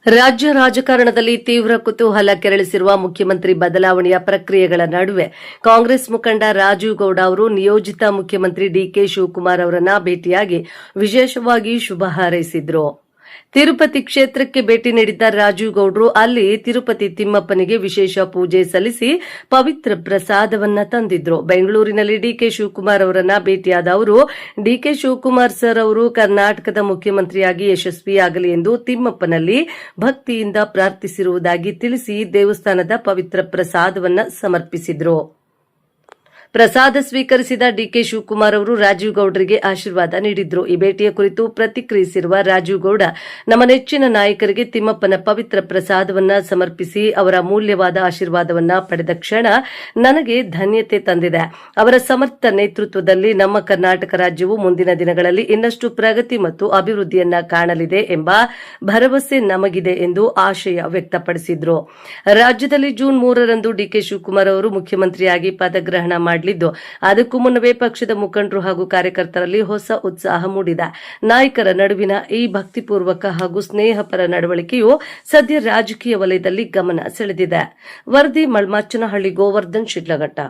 ರಾಜ್ಯ ರಾಜಕಾರಣದಲ್ಲಿ ತೀವ್ರ ಕುತೂಹಲ ಕೆರಳಿಸಿರುವ ಮುಖ್ಯಮಂತ್ರಿ ಬದಲಾವಣೆಯ ಪ್ರಕ್ರಿಯೆಗಳ ನಡುವೆ ಕಾಂಗ್ರೆಸ್ ಮುಖಂಡ ರಾಜೀವ್ ಗೌಡ ಅವರು ನಿಯೋಜಿತ ಮುಖ್ಯಮಂತ್ರಿ ಡಿಕೆ ಶಿವಕುಮಾರ್ ಅವರನ್ನ ಭೇಟಿಯಾಗಿ ವಿಶೇಷವಾಗಿ ಶುಭ ಹಾರೈಸಿದರು. ತಿರುಪತಿ ಕ್ಷೇತ್ರಕ್ಕೆ ಭೇಟಿ ನೀಡಿದ್ದ ರಾಜೀವ್ ಗೌಡರು ಅಲ್ಲಿ ತಿರುಪತಿ ತಿಮ್ಮಪ್ಪನಿಗೆ ವಿಶೇಷ ಪೂಜೆ ಸಲ್ಲಿಸಿ ಪವಿತ್ರ ಪ್ರಸಾದವನ್ನ ತಂದಿದ್ರು. ಬೆಂಗಳೂರಿನಲ್ಲಿ ಡಿಕೆ ಶಿವಕುಮಾರ್ ಅವರನ್ನ ಭೇಟಿಯಾದ ಅವರು ಡಿಕೆ ಶಿವಕುಮಾರ್ ಸರ್ ಅವರು ಕರ್ನಾಟಕದ ಮುಖ್ಯಮಂತ್ರಿಯಾಗಿ ಯಶಸ್ವಿಯಾಗಲಿ ಎಂದು ತಿಮ್ಮಪ್ಪನಲ್ಲಿ ಭಕ್ತಿಯಿಂದ ಪ್ರಾರ್ಥಿಸಿರುವುದಾಗಿ ತಿಳಿಸಿ ದೇವಸ್ಥಾನದ ಪವಿತ್ರ ಪ್ರಸಾದವನ್ನ ಸಮರ್ಪಿಸಿದರು. ಪ್ರಸಾದ ಸ್ವೀಕರಿಸಿದ ಡಿಕೆ ಶಿವಕುಮಾರ್ ಅವರು ರಾಜೀವ್ ಗೌಡರಿಗೆ ಆಶೀರ್ವಾದ ನೀಡಿದ್ರು. ಈ ಭೇಟಿಯ ಕುರಿತು ಪ್ರತಿಕ್ರಿಯಿಸಿರುವ ರಾಜೀವ್ ಗೌಡ, ನಮ್ಮ ನೆಚ್ಚಿನ ನಾಯಕರಿಗೆ ತಿಮ್ಮಪ್ಪನ ಪವಿತ್ರ ಪ್ರಸಾದವನ್ನ ಸಮರ್ಪಿಸಿ ಅವರ ಅಮೂಲ್ಯವಾದ ಆಶೀರ್ವಾದವನ್ನ ಪಡೆದ ಕ್ಷಣ ನನಗೆ ಧನ್ಯತೆ ತಂದಿದೆ. ಅವರ ಸಮರ್ಥ ನೇತೃತ್ವದಲ್ಲಿ ನಮ್ಮ ಕರ್ನಾಟಕ ರಾಜ್ಯವು ಮುಂದಿನ ದಿನಗಳಲ್ಲಿ ಇನ್ನಷ್ಟು ಪ್ರಗತಿ ಮತ್ತು ಅಭಿವೃದ್ಧಿಯನ್ನ ಕಾಣಲಿದೆ ಎಂಬ ಭರವಸೆ ನಮಗಿದೆ ಎಂದು ಆಶಯ ವ್ಯಕ್ತಪಡಿಸಿದ್ರು. ರಾಜ್ಯದಲ್ಲಿ ಜೂನ್ 3ರಂದು ಡಿಕೆ ಶಿವಕುಮಾರ್ ಅವರು ಮುಖ್ಯಮಂತ್ರಿಯಾಗಿ ಪದಗ್ರಹಣ ಮಾಡಲಿದ್ದು, ಅದಕ್ಕೂ ಮುನ್ನವೇ ಪಕ್ಷದ ಮುಖಂಡರು ಹಾಗೂ ಕಾರ್ಯಕರ್ತರಲ್ಲಿ ಹೊಸ ಉತ್ಸಾಹ ಮೂಡಿದೆ. ನಾಯಕರ ನಡುವಿನ ಈ ಭಕ್ತಿಪೂರ್ವಕ ಹಾಗೂ ಸ್ನೇಹಪರ ನಡವಳಿಕೆಯು ಸದ್ಯ ರಾಜಕೀಯ ವಲಯದಲ್ಲಿ ಗಮನ ಸೆಳೆದಿದೆ. ವರದಿ ಮಳ್ಮಾಚನಹಳ್ಳಿ, ಗೋವರ್ಧನ್ ಶಿಡ್ಲಘಟ್ಟ.